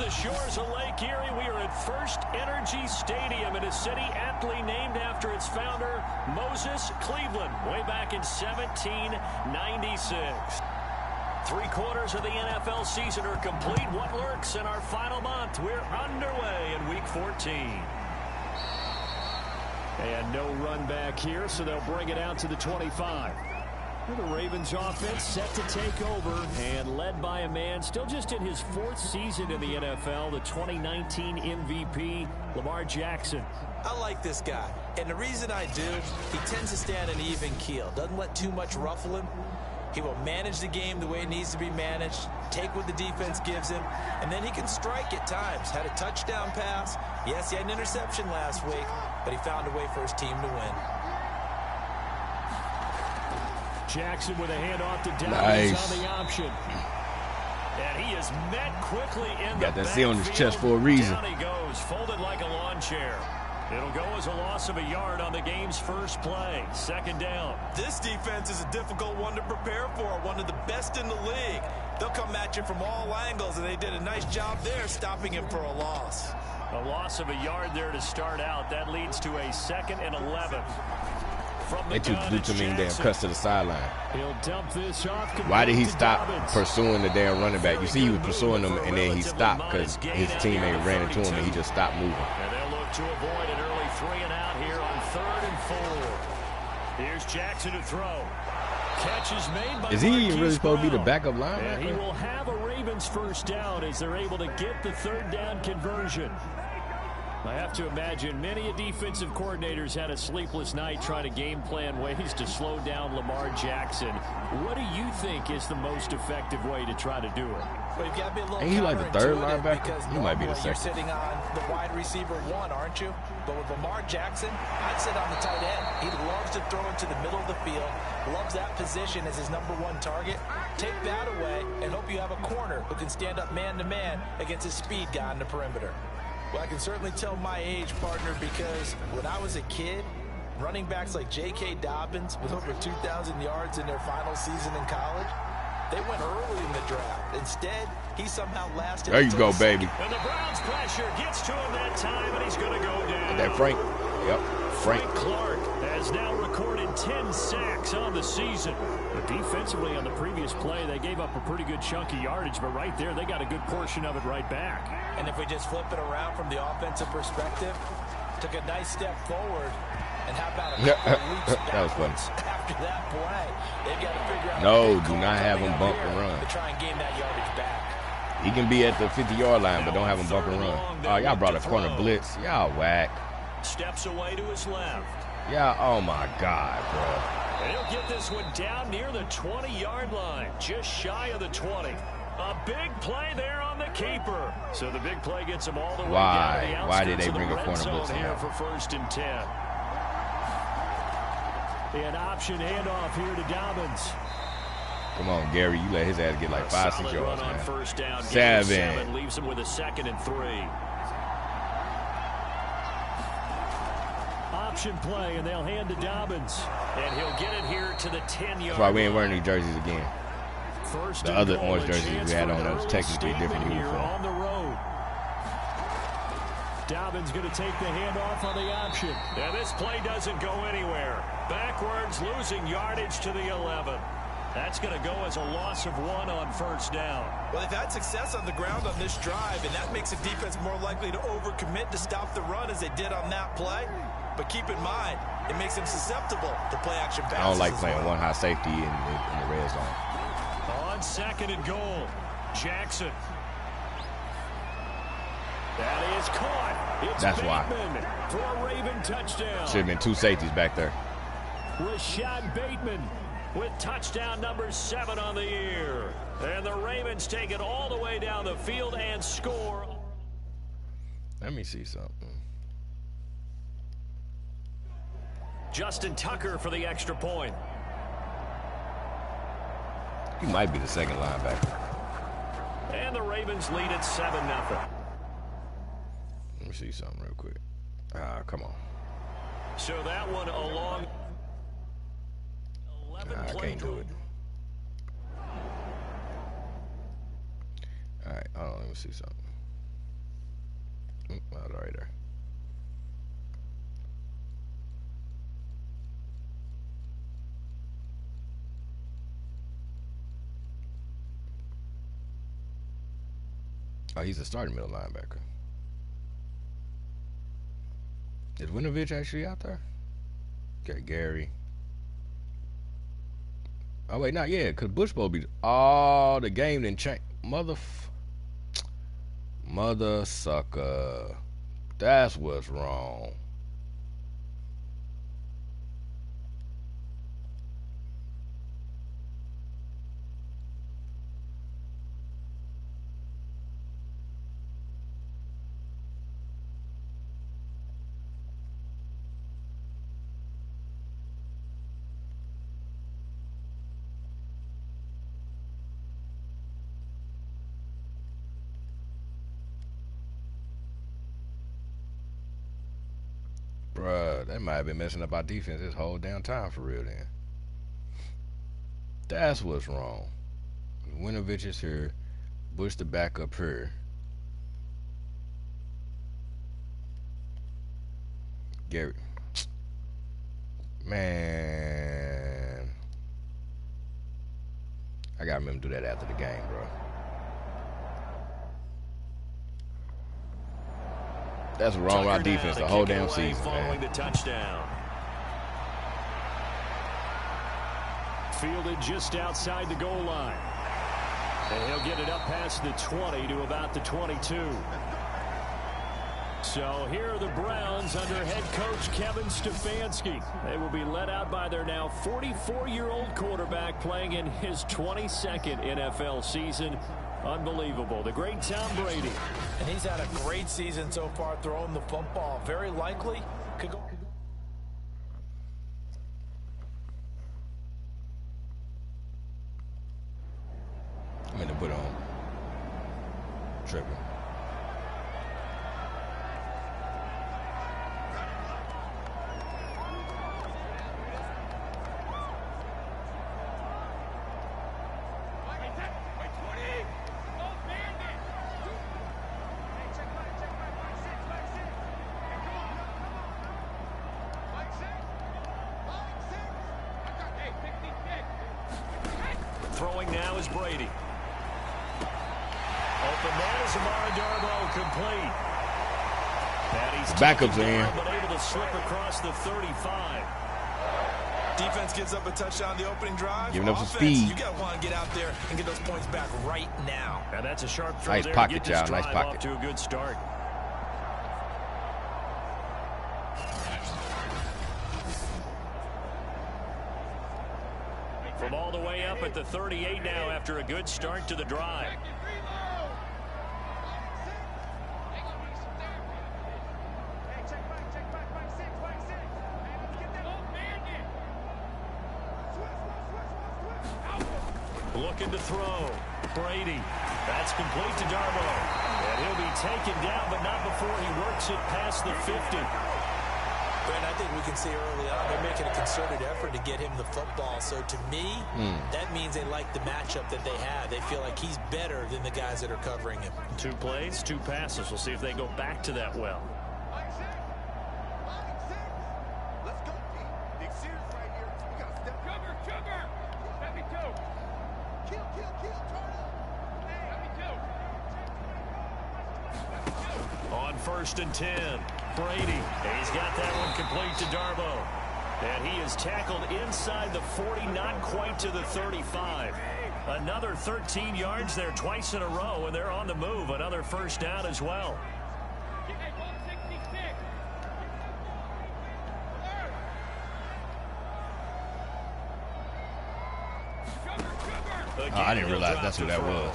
the shores of Lake Erie. We are at First Energy Stadium in a city aptly named after its founder, Moses Cleveland, way back in 1796. 3/4 of the NFL season are complete. What lurks in our final month? We're underway in Week 14. And no run back here, so they'll bring it out to the 25. The Ravens offense set to take over and led by a man still just in his 4th season in the NFL, the 2019 MVP, Lamar Jackson. I like this guy, and the reason I do, he tends to stay on an even keel, doesn't let too much ruffle him. He will manage the game the way it needs to be managed, take what the defense gives him, and then he can strike at times. Had a touchdown pass. Yes, he had an interception last week, but he found a way for his team to win. Jackson with a handoff to Dallas on the option. And he is met quickly in the got that C on his chest for a reason. Down he goes, folded like a lawn chair. It'll go as a loss of a yard on the game's first play. 2nd down. This defense is a difficult one to prepare for, one of the best in the league. They'll come at you from all angles, and they did a nice job there stopping him for a loss. A loss of a yard there to start out. That leads to a 2nd and 11. They do too many damn cuts to the sideline. He'll dump this off. Why did he stop pursuing the damn running back? You see he was pursuing them, and then he stopped because his teammate ran into him, and he just stopped moving. And they'll look to avoid an early 3 and out here on 3rd and 4. Here's Jackson to throw. Catch is made by Is he even really supposed to be the backup linebacker? And he will have a Ravens first down as they're able to get the 3rd down conversion. I have to imagine many defensive coordinators had a sleepless night trying to game plan ways to slow down Lamar Jackson. What do you think is the most effective way to try to do it? Well, you've got to be a little Ain't he like the 3rd linebacker? He might be the 2nd. You're sitting on the wide receiver 1, aren't you? But with Lamar Jackson, I'd sit on the tight end. He loves to throw into the middle of the field, loves that position as his #1 target. Take that away and hope you have a corner who can stand up man-to-man against a speed guy on the perimeter. Well, I can certainly tell my age, partner, because when I was a kid, running backs like J.K. Dobbins with over 2,000 yards in their final season in college, they went early in the draft. Instead, he somehow lasted. There you go, baby. And the Browns pressure gets to him that time, and he's going to go down. That Frank. Yep. Frank Clark has now recorded 10 sacks on the season. But defensively on the previous play, they gave up a pretty good chunk of yardage, but right there, they got a good portion of it right back. And if we just flip it around from the offensive perspective, took a nice step forward, and how about a couple of leaps that was funny. After that play, they've got to figure out. No, do not have him bump and run. To try and gain that yardage back. He can be at the 50-yard line, but don't have him bump and run. Oh, y'all brought a corner blitz. Y'all whack. Steps away to his left. Yeah, oh my God, bro. And he'll get this one down near the 20-yard line, just shy of the 20. A big play there on the keeper. So the big play gets him all the way down to the outskirts. Why did they bring of the a corner red zone blitz here out? for 1st and 10? An option handoff here to Dobbins. Come on, Gary. You let his ass get like 5-6 yards, man. First down. 7. Leaves him with a 2nd and 3. Option play, and they'll hand to Dobbins. And he'll get it here to the 10-yard line. That's why we ain't wearing these jerseys again. First the other orange jerseys we had on was technically a different uniform. On the road. Dobbins going to take the handoff on the option. And this play doesn't go anywhere. Backwards, losing yardage to the 11. That's going to go as a loss of 1 on 1st down. Well, they've had success on the ground on this drive, and that makes a defense more likely to overcommit to stop the run as they did on that play. But keep in mind, it makes them susceptible to play-action passes. I don't like playing one high safety in the red zone. On 2nd and goal, Jackson. That is caught. It's That's Bateman for a Raven touchdown. Should have been 2 safeties back there. Rashad Bateman with touchdown number 7 on the year. And the Ravens take it all the way down the field and score. Let me see something. Justin Tucker for the extra point. He might be the 2nd linebacker. And the Ravens lead at 7-0. Let me see something real quick. Come on. So that one along. I can't do it. All right, hold on, let me see something. Right there. Oh, he's a starting middle linebacker. Is Winovich actually out there? Okay, Gary. Oh, wait, not yet, because Bush supposed to be. Oh, the game didn't change. Mother sucker. That's what's wrong. Bruh, that might have been messing up our defense this whole damn time for real then. That's what's wrong. Winovich is here. Bush the backup here. Gary. Man. I gotta remember to do that after the game, bro. That's wrong with our defense the whole damn season, man. The touchdown. Fielded just outside the goal line. And he'll get it up past the 20 to about the 22. So here are the Browns under head coach Kevin Stefanski. They will be led out by their now 44-year-old quarterback playing in his 22nd NFL season. Unbelievable. The great Tom Brady. And he's had a great season so far throwing the football. Very likely could go. I'm going to put on tripping. Throwing now is Brady. Open man is Amara Darboh, complete. Backups in. But able to slip across the 35. Defense gives up a touchdown the opening drive. Giving up some Offense, speed. You got to want to get out there and get those points back right now. And that's a sharp throw nice there pocket, to get this Nice drive pocket. off to a good start. From all the way up at the 38 now after a good start to the drive. Looking to throw. Brady. That's complete to Darboh. And he'll be taken down, but not before he works it past the 50. And I think we can see early on they're making a concerted effort to get him the football. So to me, that means they like the matchup that they have. They feel like he's better than the guys that are covering him. 2 plays, 2 passes. We'll see if they go back to that well. Let's go, Pete. Big series right here. We got to step cover. Let me go. Kill, Turtle. Let me go. On 1st and 10. Brady. He's got that one complete to Darboh. And he is tackled inside the 40, not quite to the 35. Another 13 yards there twice in a row, and they're on the move. Another first down as well. I didn't realize that's who that was.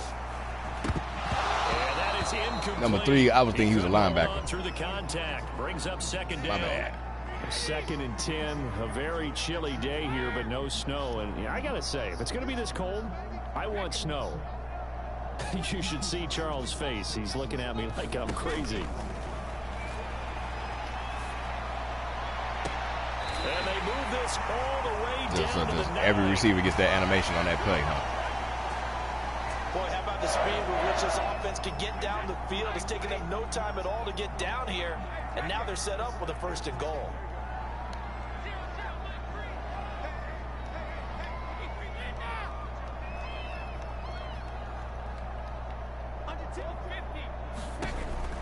Incomplete. Number 3, I was thinking he was a linebacker. Through the contact, brings up second down. My bad. 2nd and 10. A very chilly day here, but no snow. And I gotta say, if it's gonna be this cold, I want snow. You should see Charles' face. He's looking at me like I'm crazy. And they move this all the way down to the 9. Every receiver gets that animation on that play, huh? Boy, how about the speed with which this offense can get down the field. It's taken them no time at all to get down here, and now they're set up with a 1st and goal.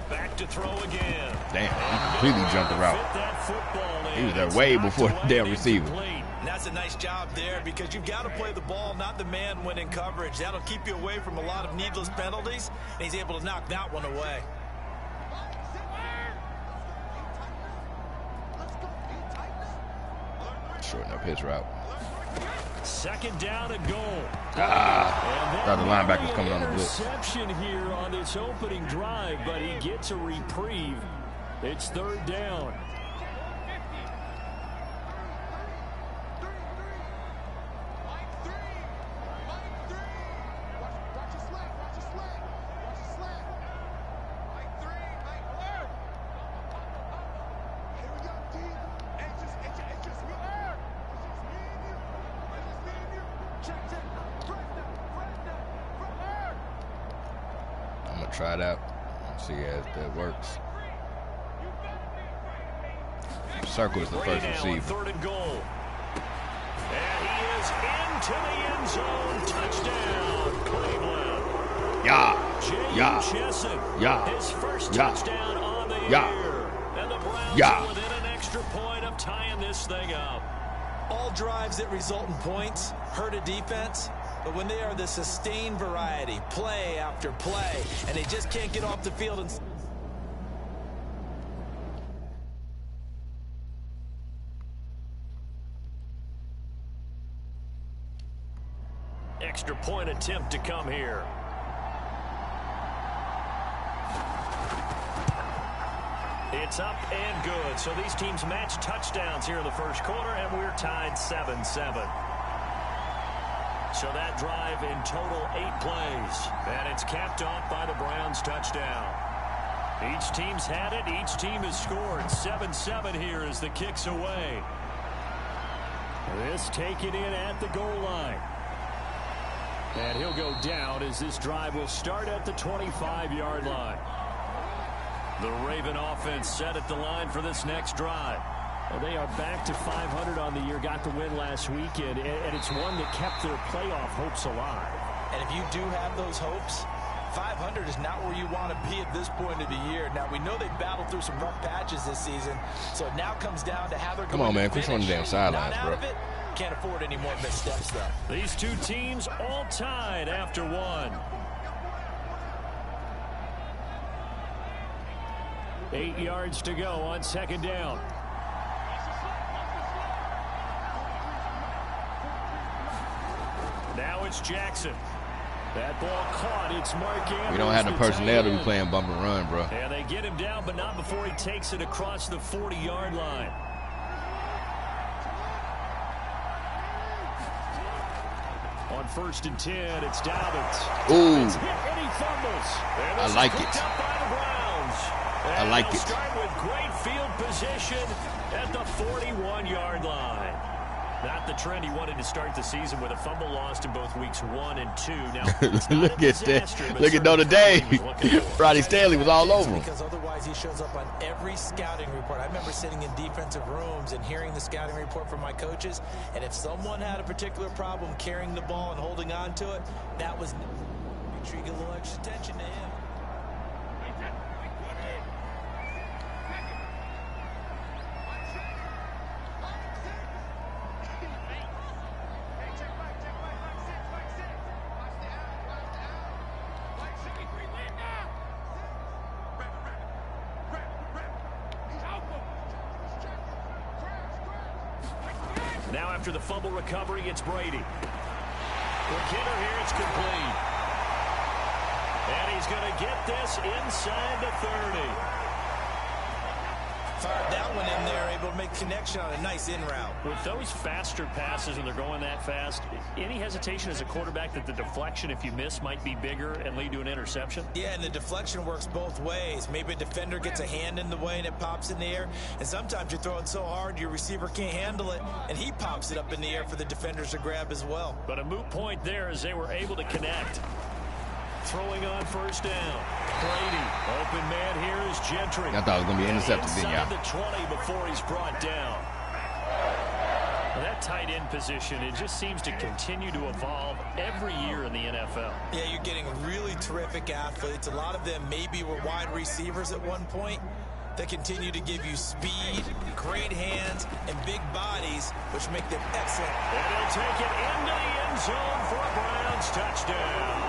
Back to throw again. Damn, he completely jumped the route. He was there way before the damn receiver. And that's a nice job there, because you've got to play the ball, not the man when in coverage. That'll keep you away from a lot of needless penalties, and he's able to knock that one away. Shorten up his route. 2nd down and goal. Thought the linebacker was coming on the blitz. Interception here on this opening drive, but he gets a reprieve. It's 3rd down. Try it out. See if that works. Circle is the first receiver. 3rd and goal. And he is into the end zone. Touchdown, Cleveland. Jehu Chesson. His first touchdown on the year. And the Browns are within an extra point of tying this thing up. All drives that result in points hurt a defense. But when they are the sustained variety, play after play, and they just can't get off the field and... Extra point attempt to come here. It's up and good. So these teams match touchdowns here in the 1st quarter, and we're tied 7-7. So that drive in total 8 plays. And it's capped off by the Browns touchdown. Each team's had it. Each team has scored. 7-7 here as the kick's away. This taken in at the goal line. And he'll go down as this drive will start at the 25-yard line. The Raven offense set at the line for this next drive. Well, they are back to 500 on the year, got the win last weekend, and it's one that kept their playoff hopes alive. And if you do have those hopes, 500 is not where you want to be at this point of the year. Now, we know they battled through some rough patches this season, so it now comes down to how they're going to finish. Come on, man, quit on the damn sidelines, bro. Can't afford any more missteps, though. These two teams all tied after one. 8 yards to go on 2nd down. Now it's Jackson. That ball caught. It's Mark Andrews. We don't have the personnel to be playing bump and run, bro. And they get him down, but not before he takes it across the 40-yard line. On 1st and 10, it's Dobbins. Ooh. It's hit and he fumbles. And I like it. I like it. Start with great field position at the 41-yard line. Not the trend he wanted to start the season with a fumble lost in both weeks 1 and 2. Now, look at that. Look at Notre Dame. Roddy Stanley was all over him. Because otherwise he shows up on every scouting report. I remember sitting in defensive rooms and hearing the scouting report from my coaches, and if someone had a particular problem carrying the ball and holding on to it, that was... Make sure you get a little extra attention to him. Now after the fumble recovery, it's Brady. The kidder here, it's complete. And he's going to get this inside the 30. Fired that one in there, able to make connection on a nice in route. With those faster passes and they're going that fast, any hesitation as a quarterback that the deflection, if you miss, might be bigger and lead to an interception? Yeah, and the deflection works both ways. Maybe a defender gets a hand in the way and it pops in the air, and sometimes you throw it so hard your receiver can't handle it, and he pops it up in the air for the defenders to grab as well. But a moot point there as they were able to connect. Throwing on first down. Brady. Open man here is Gentry. I thought it was going to be intercepted, didn't Inside you? the 20 before he's brought down. That tight end position, it just seems to continue to evolve every year in the NFL. Yeah, you're getting really terrific athletes. A lot of them maybe were wide receivers at one point. They continue to give you speed, great hands, and big bodies, which make them excellent. And they'll take it into the end zone for a Browns touchdown.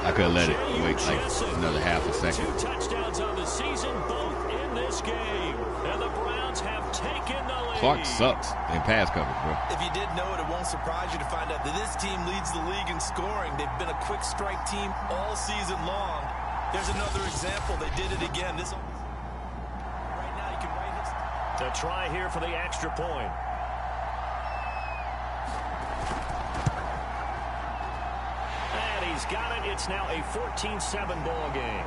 I could have let it Jehu wait like Chesson. another half a second. 2 touchdowns on the season, both in this game. And the Browns have taken the lead. Clark sucks in pass coverage, bro. If you didn't know it, it won't surprise you to find out that this team leads the league in scoring. They've been a quick strike team all season long. There's another example. They did it again. This right now, you can write this. To try here for the extra point. And he's got it. It's now a 14-7 ball game.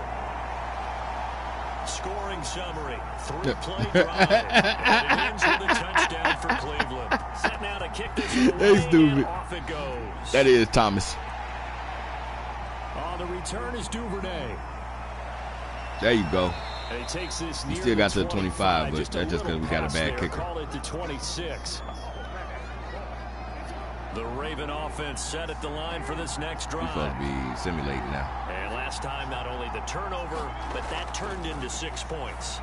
Scoring summary. 3-play drive. And it ends with a touchdown for Cleveland. Set now to kick this away. That's stupid. And off it goes. That is Thomas. On the return is Duvernay. There you go. And he takes this You near still got the to the 25, but just a that's just because little we got a pass bad there. kicker. Call it to 26. The Raven offense set at the line for this next We're drive. supposed to be simulating now. And last time, not only the turnover, but that turned into 6 points.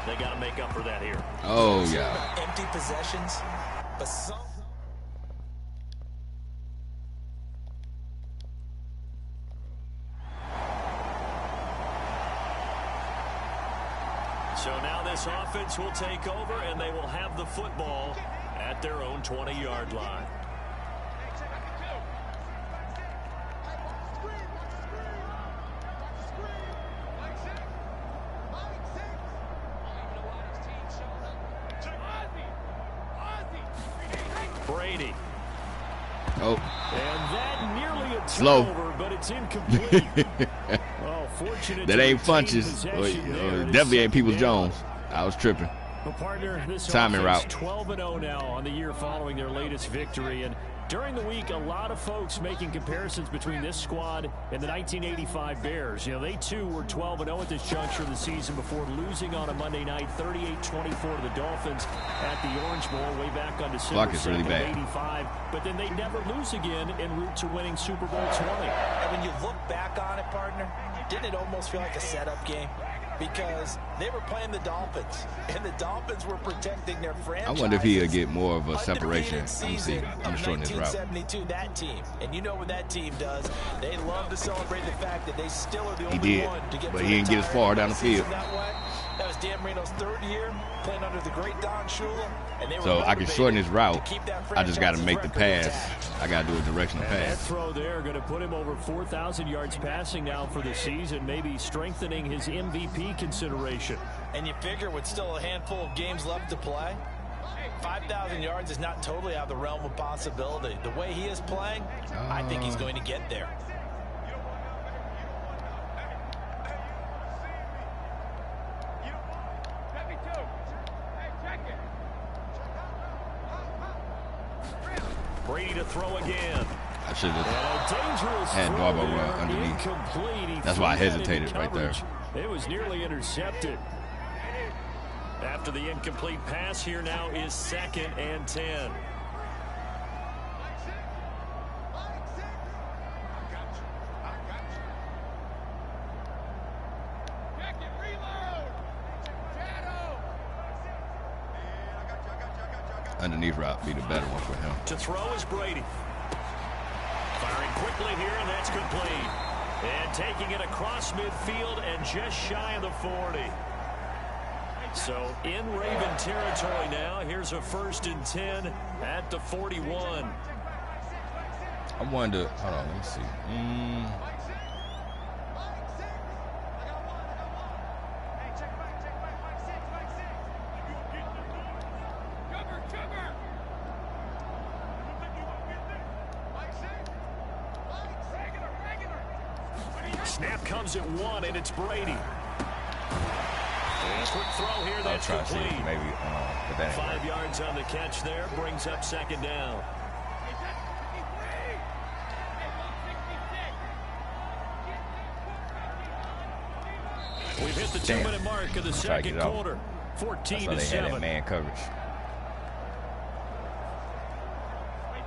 They got to make up for that here. Oh, yeah. Empty possessions, but some. So now this offense will take over, and they will have the football at their own 20-yard line. Brady. Oh, And that nearly a Slow. turnover, but it's incomplete. Well, fortunate that to ain't retain Funches. possession there. It is Definitely ain't second Peoples down. Jones. I was tripping. Well, partner, this Timing offense route. 12-0 now on the year following their latest victory. And during the week, a lot of folks making comparisons between this squad and the 1985 Bears. You know, they too were 12-0 at this juncture of the season before losing on a Monday night 38-24 to the Dolphins at the Orange Bowl way back on December Clock is really 2nd, bad. 85. But then they never lose again en route to winning Super Bowl 20. And when you look back on it, partner, didn't it almost feel like a setup game? Because they were playing the Dolphins, and the Dolphins were protecting their franchise. I wonder if he'll get more of a separation. Let me see. I'm shorting this route. 1972, that team. And you know what that team does. They love to celebrate the fact that they still are the only did, one to get but through he the didn't get as entire far down the season field. That way. That was Dan Marino's 3rd year playing under the great Don Shula. And they were So I can shorten this route. to keep that I just got to make the franchise's record pass. intact. I got to do a directional And that pass. throw there going to put him over 4,000 yards passing now for the season, maybe strengthening his MVP consideration. And you figure with still a handful of games left to play, 5,000 yards is not totally out of the realm of possibility. The way he is playing, I think he's going to get there. Brady to throw again. I should And have. a dangerous Had throw Darbo there, run underneath. incomplete. He That's why I threw that hesitated into right there. coverage. It was nearly intercepted. After the incomplete pass, here now is 2nd and 10. Underneath route be the better one for him. To throw is Brady. Firing quickly here, and that's complete. And taking it across midfield and just shy of the 40. So in Raven territory now. Here's a 1st and 10 at the 41. I wonder. Hold on, let me see. Snap comes at 1, and it's Brady. And a quick throw here. I'll That's try to see complete. if maybe, but that ain't 5 right. yards on the catch there. Brings up 2nd down. We've hit the 2-minute mark of the second quarter. 14-7. They had that man coverage.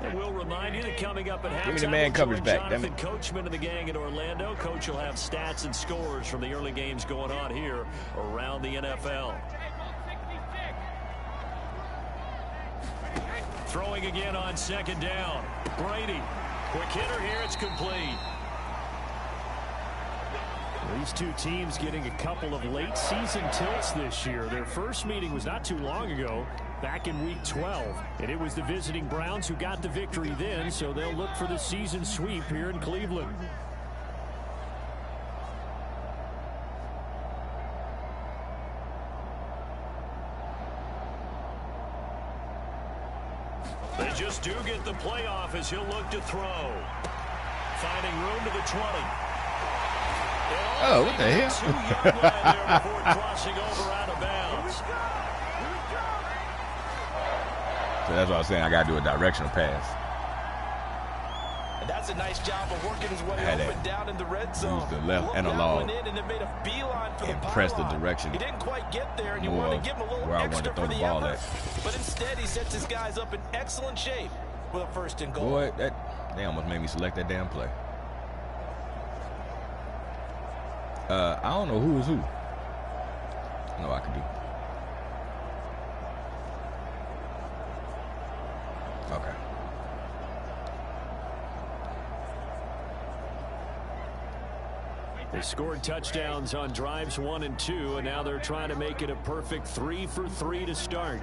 And we'll remind you that coming up at halftime, give me the man coverage back. Jonathan Coachman and the gang in Orlando. Coach will have stats and scores from the early games going on here around the NFL. Throwing again on second down. Brady. Quick hitter here. It's complete. These two teams getting a couple of late season tilts this year. Their first meeting was not too long ago, back in week 12. And it was the visiting Browns who got the victory then, so they'll look for the season sweep here in Cleveland. They just do get the playoff as he'll look to throw. Finding room to the 20. Oh, what the hell? Crossing over out of bounds. So that's what I was saying. I got to do a directional pass. And that's a nice job of working his way up and down in the red zone. Use the left analog and press the direction. He didn't quite get there, and you want to give him a little extra for the effort. But instead, he sets his guys up in excellent shape with a first and goal. Boy, they almost made me select that damn play. I don't know who is who. No, I can do. Okay. They scored touchdowns on drives 1 and 2, and now they're trying to make it a perfect 3 for 3 to start.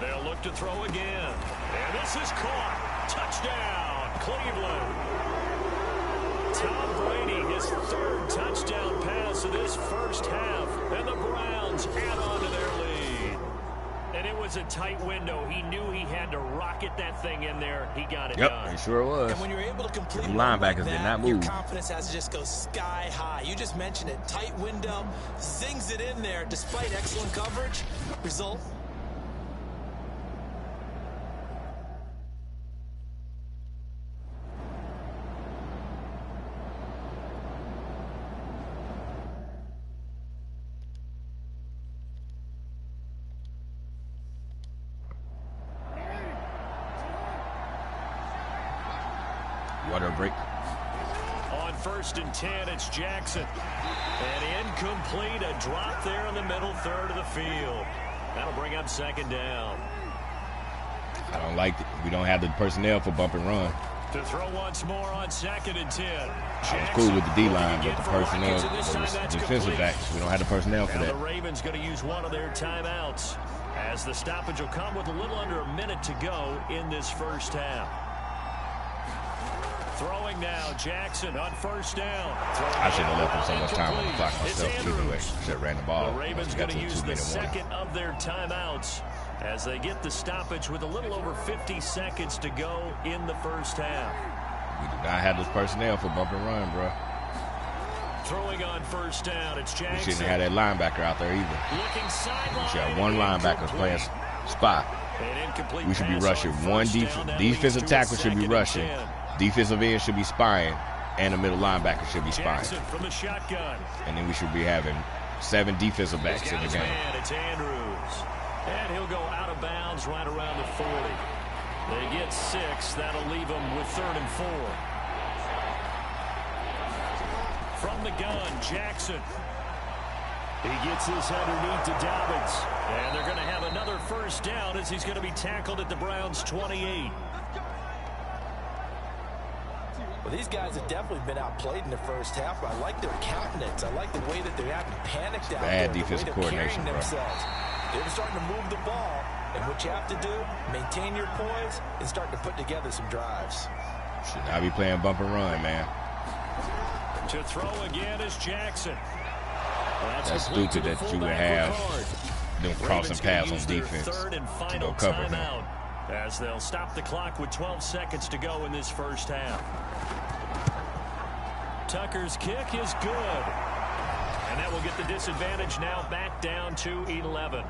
They'll look to throw again. And this is caught. Touchdown, Cleveland. Tom Brady, his 3rd touchdown pass of this first half. And the Browns add on to their lead. And it was a tight window. He knew he had to rocket that thing in there. He got it done. Yep, he sure was. And when you're able to complete linebackers did not move. Your confidence has to just go sky high. You just mentioned it. Tight window. Zings it in there despite excellent coverage. Result. Water break. On 1st and 10, it's Jackson. And incomplete, a drop there in the middle third of the field. That'll bring up 2nd down. I don't like it. We don't have the personnel for bump and run. To throw once more on 2nd and 10. I was cool with the D-line, but the personnel, the defensive backs, we don't have the personnel for that. The Ravens going to use one of their timeouts, as the stoppage will come with a little under a minute to go in this first half. Throwing now, Jackson on 1st down. I should have left him so much time on the clock myself. Either way, should have ran the ball. The Ravens going to use the 2nd of their timeouts as they get the stoppage with a little over 50 seconds to go in the first half. We do not have this personnel for bump and run, bro. Throwing on 1st down, it's Jackson. We shouldn't have had that linebacker out there either. Looking sideline. We should have one linebacker playing spot. We should be rushing. One defensive tackle should be rushing. Defensive end should be spying, and the middle linebacker should be spying. From the shotgun. And then we should be having 7 defensive backs in the game. It's Andrews. And he'll go out of bounds right around the 40. They get 6. That'll leave them with 3rd and 4. From the gun, Jackson. He gets this underneath to Dobbins. And they're going to have another 1st down as he's going to be tackled at the Browns' 28. Well, these guys have definitely been outplayed in the first half, but I like their countenance. I like the way that they're acting panicked out there. Bad defensive coordination, bro. They're starting to move the ball, and what you have to do, maintain your poise and start to put together some drives. Should not be playing bump and run, man. To throw again is Jackson. That's stupid that you would have them crossing paths on defense to go cover him. As they'll stop the clock with 12 seconds to go in this first half. Tucker's kick is good. And that will get the disadvantage now back down to 11.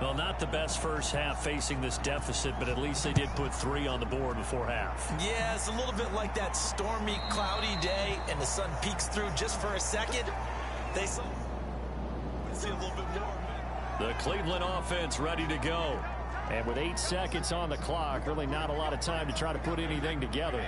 Well, not the best first half facing this deficit, but at least they did put 3 on the board before half. Yeah, it's a little bit like that stormy, cloudy day, and the sun peeks through just for a second. They see a little bit more. The Cleveland offense ready to go. And with 8 seconds on the clock, really not a lot of time to try to put anything together.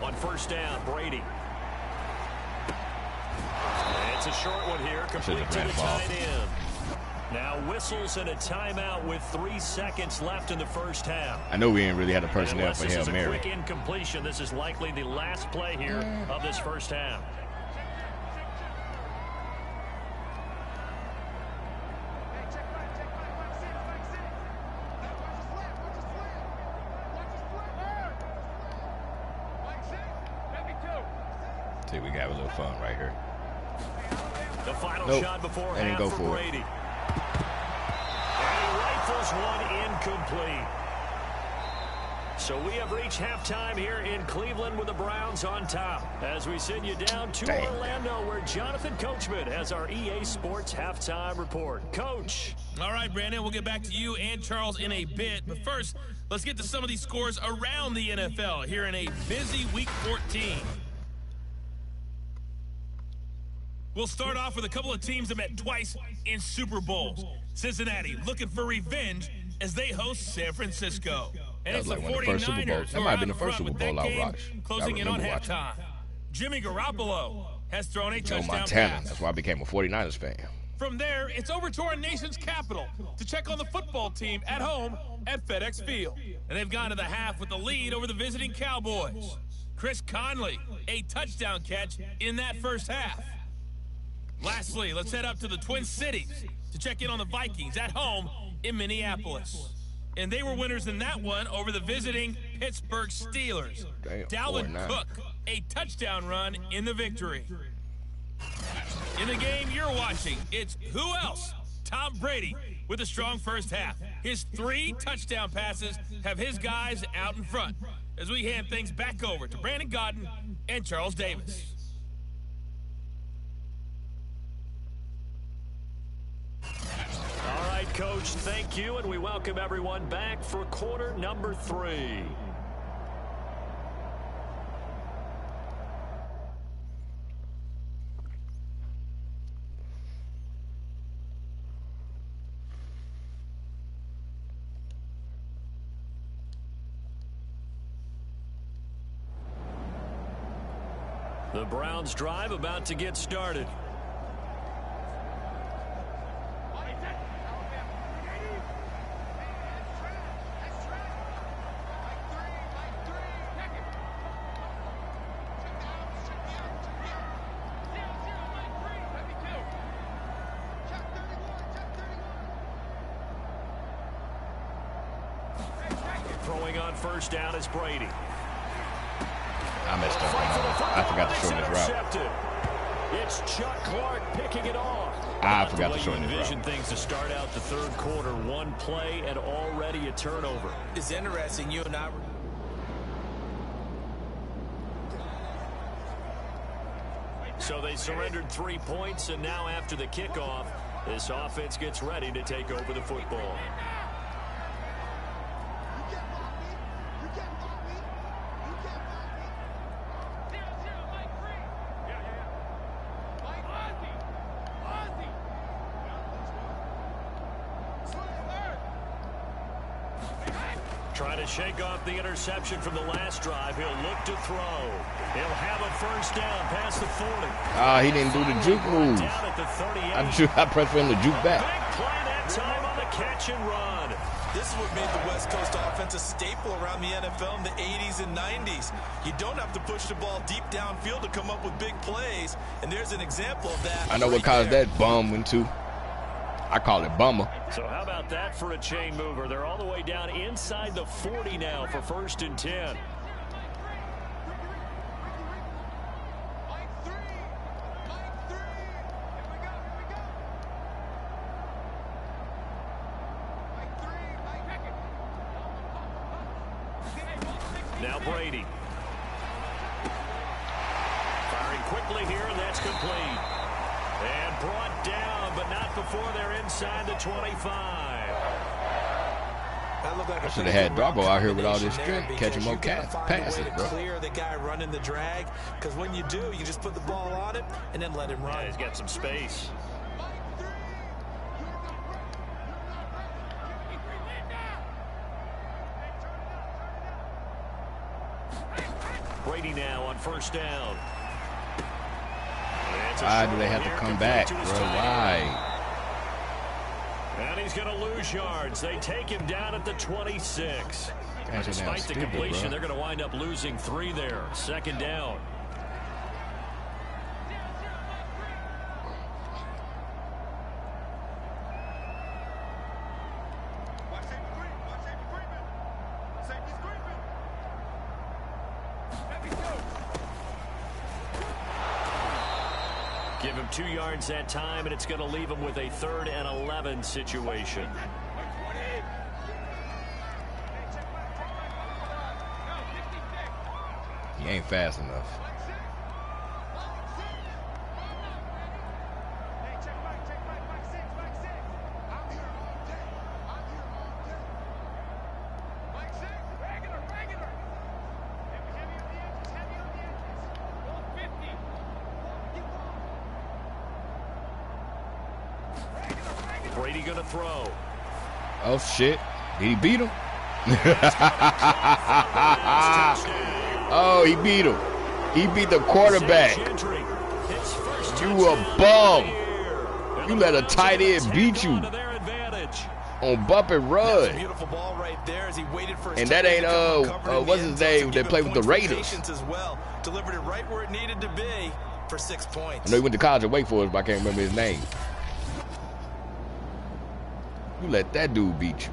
On first down, Brady. It's a short one here, complete to the tight end. Now whistles and a timeout with 3 seconds left in the first half. I know we ain't really had a personnel for Hail Mary. This is a quick incompletion. This is likely the last play here of this first half. See, we got a little fun right here. The final shot before half for Brady. And he rifles one incomplete. So we have reached halftime here in Cleveland with the Browns on top. As we send you down to Orlando, where Jonathan Coachman has our EA Sports halftime report. Coach. All right, Brandon, we'll get back to you and Charles in a bit. But first, let's get to some of these scores around the NFL here in a busy Week 14. We'll start off with a couple of teams that met twice in Super Bowls. Cincinnati looking for revenge as they host San Francisco. And it's like the one of the first Super 49ers Bowls. That might have been the first Super Bowl I watched. Closing in on halftime. Jimmy Garoppolo has thrown a touchdown Montana. pass. That's why I became a 49ers fan. From there, it's over to our nation's capital to check on the football team at home at FedEx Field. And they've gone to the half with the lead over the visiting Cowboys. Chris Conley, a touchdown catch in that first half. Lastly, let's head up to the Twin Cities to check in on the Vikings at home in Minneapolis. And they were winners in that one over the visiting Pittsburgh Steelers. Dalvin Cook, a touchdown run in the victory. In the game you're watching, it's who else? Tom Brady with a strong first half. His 3 touchdown passes have his guys out in front as we hand things back over to Brandon Godden and Charles Davis. All right, Coach, thank you, and we welcome everyone back for quarter number 3. The Browns drive about to get started. Throwing on first down is Brady. I messed up. I forgot to shorten this route. It's Chuck Clark picking it off. I forgot to shorten this route. Envision things to start out the third quarter. One play and already a turnover. It's interesting, you and I. So they surrendered 3 points, and now after the kickoff, this offense gets ready to take over the football. Trying to shake off the interception from the last drive. He'll look to throw. He'll have a first down past the 40. He didn't do the juke move. Down at the 38. I pressed for him to juke back. Big play that time on the catch and run. This is what made the West Coast offense a staple around the NFL in the 80s and 90s. You don't have to push the ball deep downfield to come up with big plays, and there's an example of that. I know what caused that bum into. I call it bummer. So how about that for a chain mover? They're all the way down inside the 40 now for 1st and 10. Now Brady. Firing quickly here, and that's complete. And brought down, but not before they're inside the 25. I should have had Darbo out here with all this strength, catching more passes, bro. Clear the guy running the drag, because when you do, you just put the ball on it and then let him run. Yeah, he's got some space. Brady now on first down. Why do they have to come back, bro? Why? And he's going to lose yards. They take him down at the 26. Despite the completion, they're going to wind up losing 3 there. Second down. Give him 2 yards that time, and it's going to leave him with a 3rd and 11 situation. He ain't fast enough. Brady going to throw. Oh, shit. Did he beat him? Oh, he beat him. He beat the quarterback. You a bum. You let a tight end beat you on bump and run. And that ain't, what's his name? They play with the Raiders. Delivered it right where it needed to be for 6 points. I know he went to college at Wake Forest, but I can't remember his name. You let that dude beat you.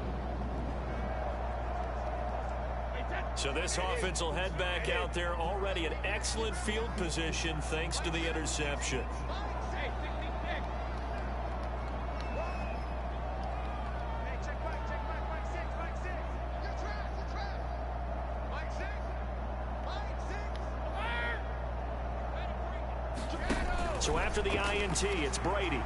So this offense will head back out there, already an excellent field position thanks to the interception. So after the INT, it's Brady.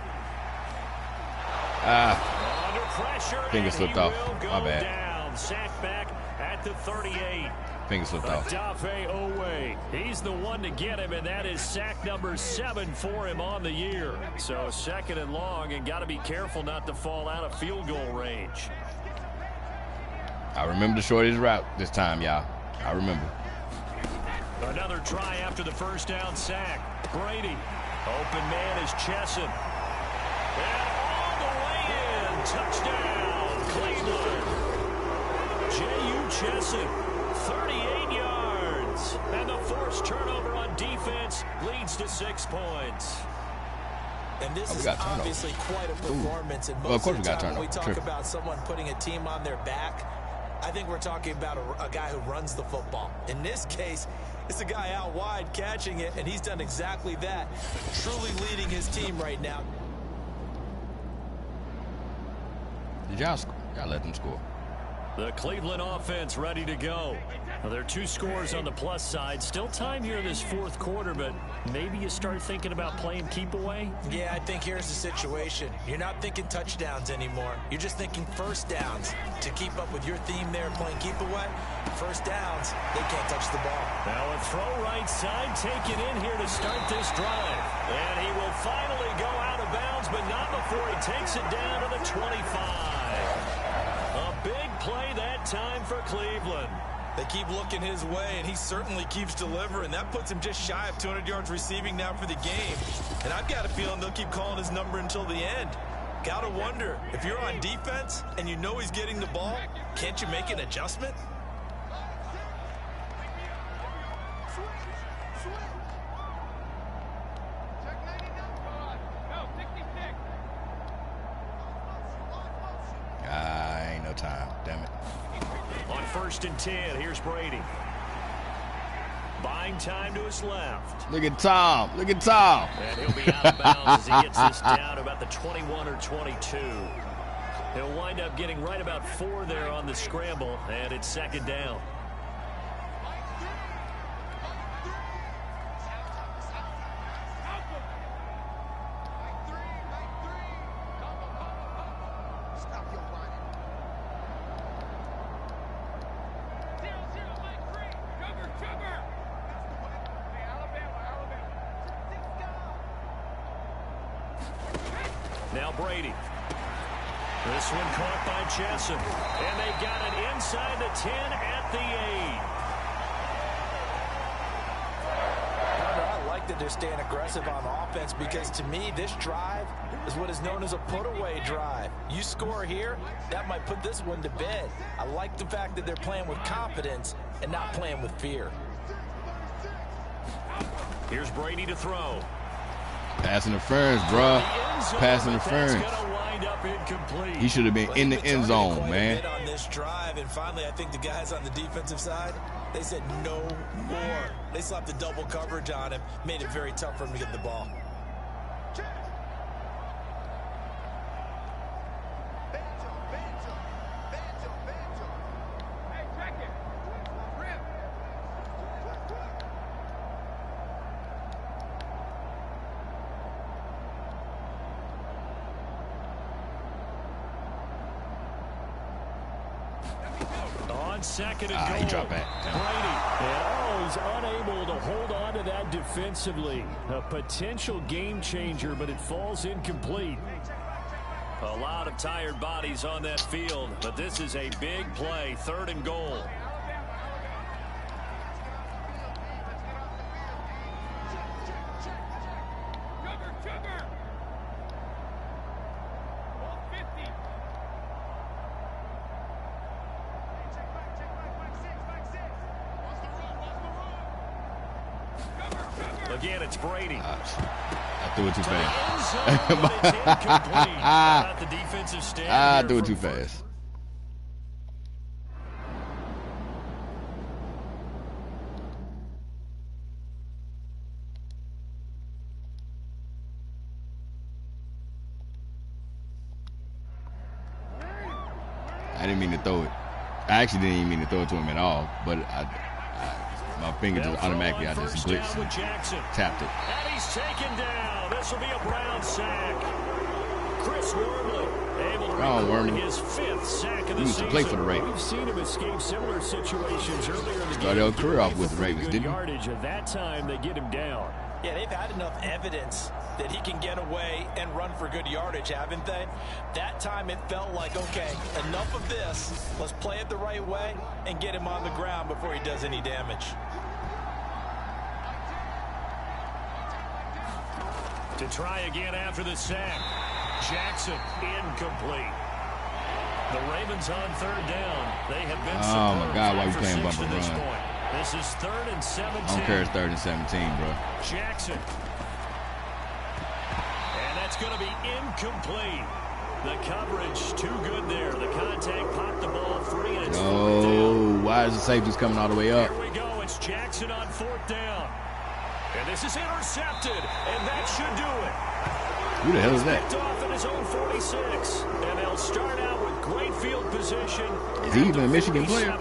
Under pressure, finger slipped off. My bad. Down. Sack back at the 38. Finger slipped off. Dafe Owe. He's the one to get him, and that is sack number 7 for him on the year. So 2nd and long, and got to be careful not to fall out of field goal range. I remember the shortest route this time, y'all. I remember. Another try after the first down sack. Brady. Open man is Chesson. And all the way in. Touchdown, Cleveland. Jehu Chesson, 38 yards. And the forced turnover on defense leads to 6 points. And this is obviously quite a performance. And most of the time when we talk about someone putting a team on their back, I think we're talking about a guy who runs the football. In this case, it's a guy out wide catching it, and he's done exactly that, truly leading his team right now. Did y'all score? Y'all let them score. The Cleveland offense ready to go. Well, there are 2 scores on the plus side. Still time here in this 4th quarter, but maybe you start thinking about playing keep away? Yeah, I think here's the situation. You're not thinking touchdowns anymore. You're just thinking first downs. To keep up with your theme there, playing keep away, first downs, they can't touch the ball. Now a throw right side, take it in here to start this drive. And he will finally go out of bounds, but not before he takes it down to the 25. A big play that time for Cleveland. They keep looking his way, and he certainly keeps delivering. That puts him just shy of 200 yards receiving now for the game. And I've got a feeling they'll keep calling his number until the end. Gotta wonder, if you're on defense and you know he's getting the ball, can't you make an adjustment? Ain't no time. Damn it. On 1st and 10, here's Brady. Buying time to his left. Look at Tom. Look at Tom. And he'll be out of bounds as he gets this down about the 21 or 22. He'll wind up getting right about 4 there on the scramble, and it's 2nd down. Now Brady. This one caught by Chesson. And they got it inside the 10 at the 8. I like that they're staying aggressive on offense because to me, this drive is what is known as a put-away drive. You score here, that might put this one to bed. I like the fact that they're playing with confidence and not playing with fear. Here's Brady to throw. Pass interference, bro. Pass interference. He should have been in the end zone, man. On this drive, and finally, I think the guys on the defensive side, they said no more. They slapped the double coverage on him, made it very tough for him to get the ball. Second and goal. He dropped back. Brady, he's unable to hold on to that defensively. A potential game changer, but it falls incomplete. A lot of tired bodies on that field, but this is a big play. 3rd and goal. Again, it's Brady. I threw it too fast. I threw it too fast. I didn't mean to throw it. I actually didn't even mean to throw it to him at all, but my finger just automatically, I just blitzed and tapped it. And he's taken down. This will be a Brown sack. Chris Wormley able to record his 5th sack of the season. He used to play for the Ravens. We've seen him escape similar situations earlier in the game. Started a career off with the Ravens, didn't he? Yardage at that time, they get him down. Yeah, they've had enough evidence that he can get away and run for good yardage, haven't they? That time it felt like, okay, enough of this. Let's play it the right way and get him on the ground before he does any damage. To try again after the sack. Jackson incomplete. The Ravens on 3rd down. They have been oh my God, why are you playing bumper run? This is 3rd and 17. I don't care, it's 3rd and 17, bro. Jackson. And that's going to be incomplete. The coverage too good there. The contact popped the ball free, and it's 4th down. Why is the safeties coming all the way up? Here we go. It's Jackson on 4th down. And this is intercepted, and that should do it. Who the hell is that? Picked off at his own 46, and they'll start out with great field position. Is he even a Michigan player?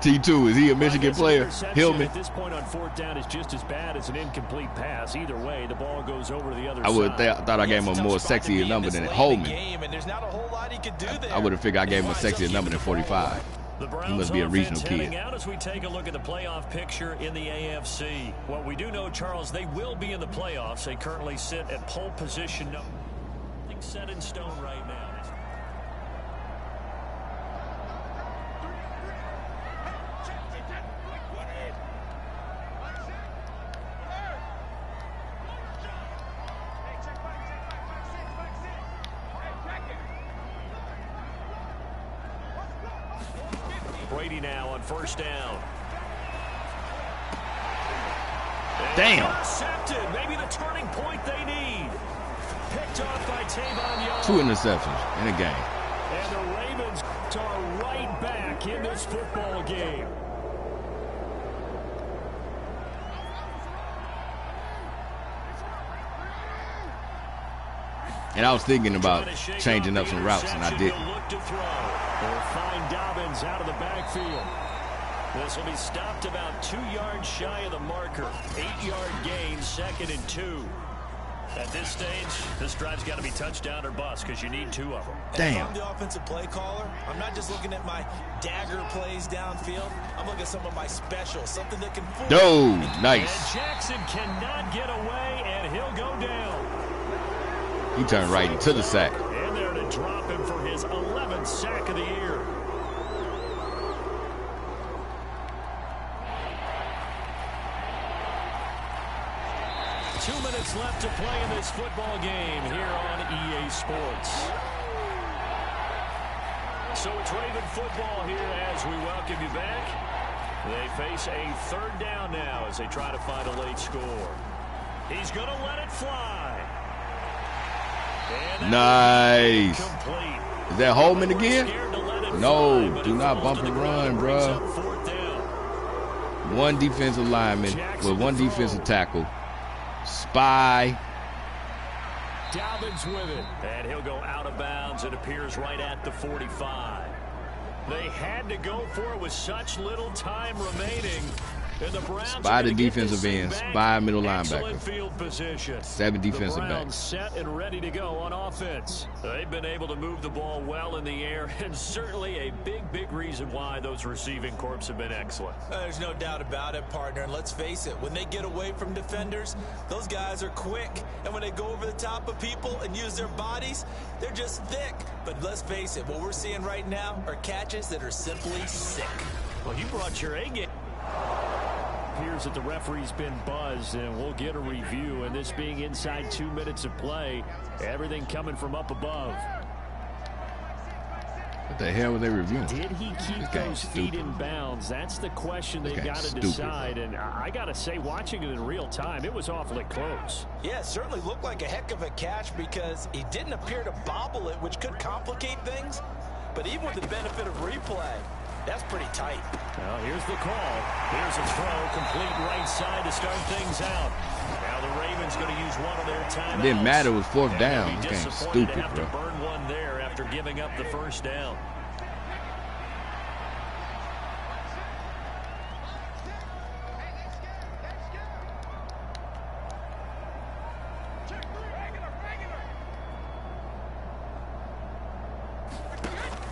T2, is he a Michigan player? Hillman. At this point on 4th down is just as bad as an incomplete pass. Either way, the ball goes over to the other side. I thought I gave him a more sexier number than Holman. I would have figured I gave him a sexier number than 45. He must be a regional kid. Out as we take a look at the playoff picture in the AFC. What we do know, Charles, they will be in the playoffs. They currently sit at pole position. Nothing set in stone right now. Brady now on 1st down. Damn. Intercepted. Maybe the turning point they need. Picked off by Tavon Young. 2 interceptions in a game. And the Ravens are right back in this football game. And I was thinking about changing up some routes, and I didn't. They'll find Dobbins out of the backfield. This will be stopped about 2 yards shy of the marker. 8-yard gain, 2nd and 2. At this stage, this drive's got to be touchdown or bust because you need 2 of them. Damn. If I'm the offensive play caller, I'm not just looking at my dagger plays downfield. I'm looking at some of my specials, something that can fool. No, nice. And Jackson cannot get away, and he'll go down. He turned right into the sack. And there to drop him for his 11th sack of the year. Left to play in this football game here on EA Sports. So it's Raven football here as we welcome you back. They face a third down now as they try to find a late score. He's going to let it fly. Nice. Is that Holman again? No, do not bump and run, bro. One defensive lineman with one defensive tackle. Spy. Dalvin's with it, and he'll go out of bounds. It appears right at the 45. They had to go for it with such little time remaining. And the Browns spy the defensive end, spy middle linebacker. Field position. 7 defensive backs. Set and ready to go on offense. They've been able to move the ball well in the air, and certainly a big reason why those receiving corps have been excellent. There's no doubt about it, partner. And let's face it, when they get away from defenders, those guys are quick. And when they go over the top of people and use their bodies, they're just thick. But let's face it, what we're seeing right now are catches that are simply sick. Well, you brought your A game. Appears that the referee's been buzzed, and we'll get a review. And this being inside 2 minutes of play, everything coming from up above. What the hell were they reviewing? Did he keep those feet in bounds? That's the question they've got to decide. And I got to say, watching it in real time, it was awfully close. Yeah, it certainly looked like a heck of a catch because he didn't appear to bobble it, which could complicate things. But even with the benefit of replay, that's pretty tight. Well, here's the call. Here's a throw, complete right side to start things out. Now the Ravens going to use one of their timeouts. It didn't matter. It was 4th down. This game's stupid, to have bro. To burn one there after giving up the first down.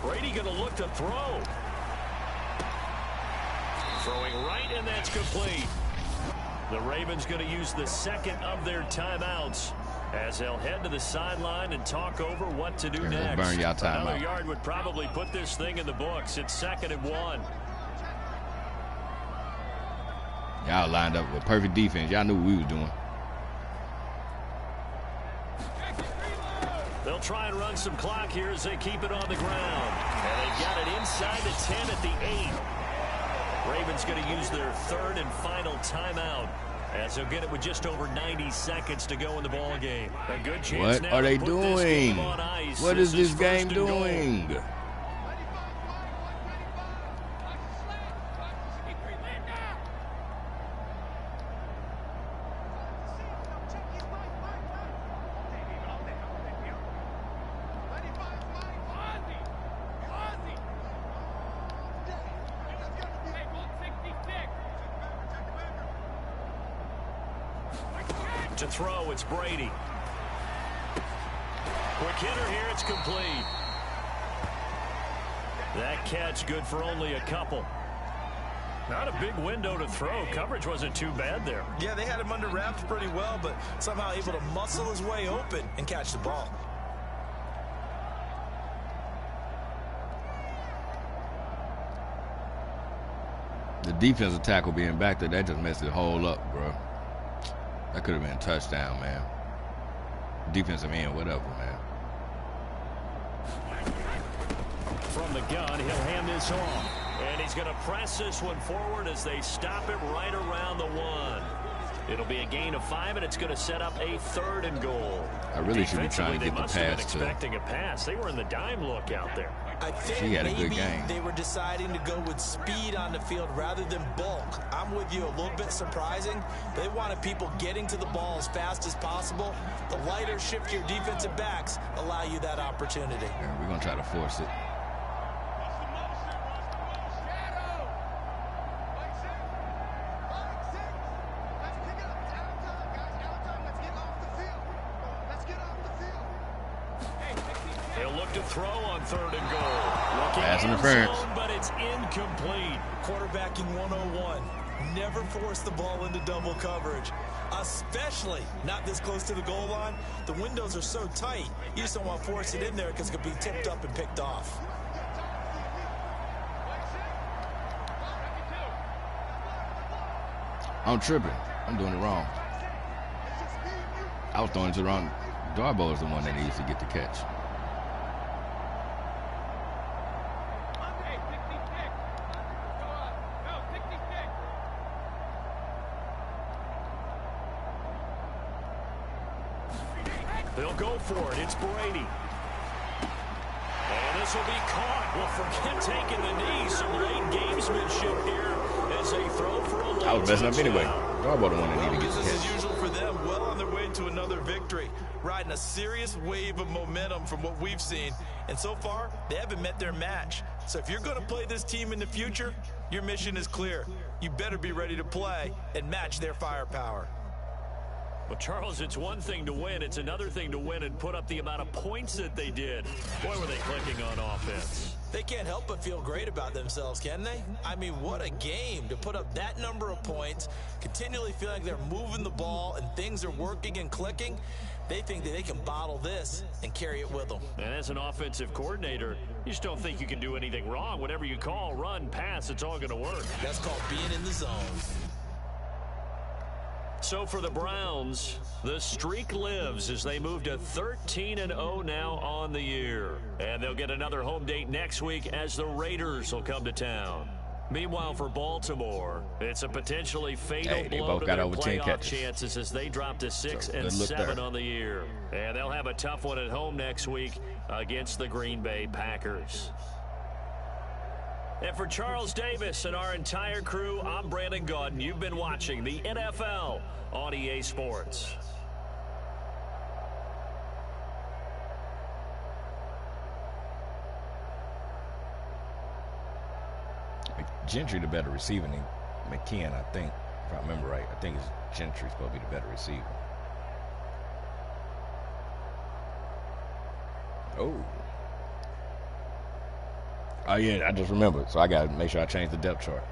Brady going to look to throw. Throwing right, and that's complete. The Ravens going to use the second of their timeouts as they'll head to the sideline and talk over what to do next. Burn y'all timeout. Another yard would probably put this thing in the books. It's 2nd and 1. Y'all lined up with perfect defense. Y'all knew what we was doing. They'll try and run some clock here as they keep it on the ground. And they've got it inside the 10 at the 8. Ravens going to use their 3rd and final timeout as they'll get it with just over 90 seconds to go in the ball game. A good chance. What are they doing? What is this game doing? To throw, it's Brady. Quick hitter here, it's complete. That catch good for only a couple. Not a big window to throw. Coverage wasn't too bad there. Yeah, they had him under wraps pretty well, but somehow able to muscle his way open and catch the ball. The defensive tackle being back there, that just messed the whole up, bro. That could have been a touchdown, man. Defensive end, whatever, man. From the gun, he'll hand this off. And he's going to press this one forward as they stop it right around the 1. It'll be a gain of 5, and it's going to set up a 3rd and goal. I really should be trying to get the pass to. They must have been expecting a pass. They were in the dime look out there. I think she had a good maybe game. They were deciding to go with speed on the field rather than bulk. I'm with you, a little bit surprising. They wanted people getting to the ball as fast as possible. The lighter, shiftier defensive backs allow you that opportunity. Yeah, we're going to try to force it. To throw on 3rd and goal. Pass interference. But it's incomplete. Quarterbacking 101. Never force the ball into double coverage, especially not this close to the goal line. The windows are so tight, you just don't want to force it in there because it could be tipped up and picked off. I'm tripping. I'm doing it wrong. I was throwing it to the wrong. Darbo is the one that needs to get the catch. They'll go for it. It's Brady. And this will be caught. Well, forget taking the knee. Some late gamesmanship here as they throw for a late I was messing up touchdown. anyway. Darbo the one that needed to get the Business as catch. usual for them. Well on their way to another victory. Riding a serious wave of momentum from what we've seen. And so far, they haven't met their match. So if you're going to play this team in the future, your mission is clear. You better be ready to play and match their firepower. Well, Charles, it's one thing to win. It's another thing to win and put up the amount of points that they did. Boy, were they clicking on offense. They can't help but feel great about themselves, can they? I mean, what a game to put up that number of points, continually feel like they're moving the ball and things are working and clicking. They think that they can bottle this and carry it with them. And as an offensive coordinator, you just don't think you can do anything wrong. Whatever you call, run, pass, it's all going to work. That's called being in the zone. So for the Browns, the streak lives as they move to 13-0 now on the year. And they'll get another home date next week as the Raiders will come to town. Meanwhile, for Baltimore, it's a potentially fatal blow to their playoff chances as they drop to 6-7 on the year. And they'll have a tough one at home next week against the Green Bay Packers. And for Charles Davis and our entire crew, I'm Brandon Gaudin. You've been watching the NFL on EA Sports. Gentry the better receiver than McKeon, I think. If I remember right, I think it's Gentry's supposed to be the better receiver. Oh, yeah, I just remembered. So I got to make sure I change the depth chart.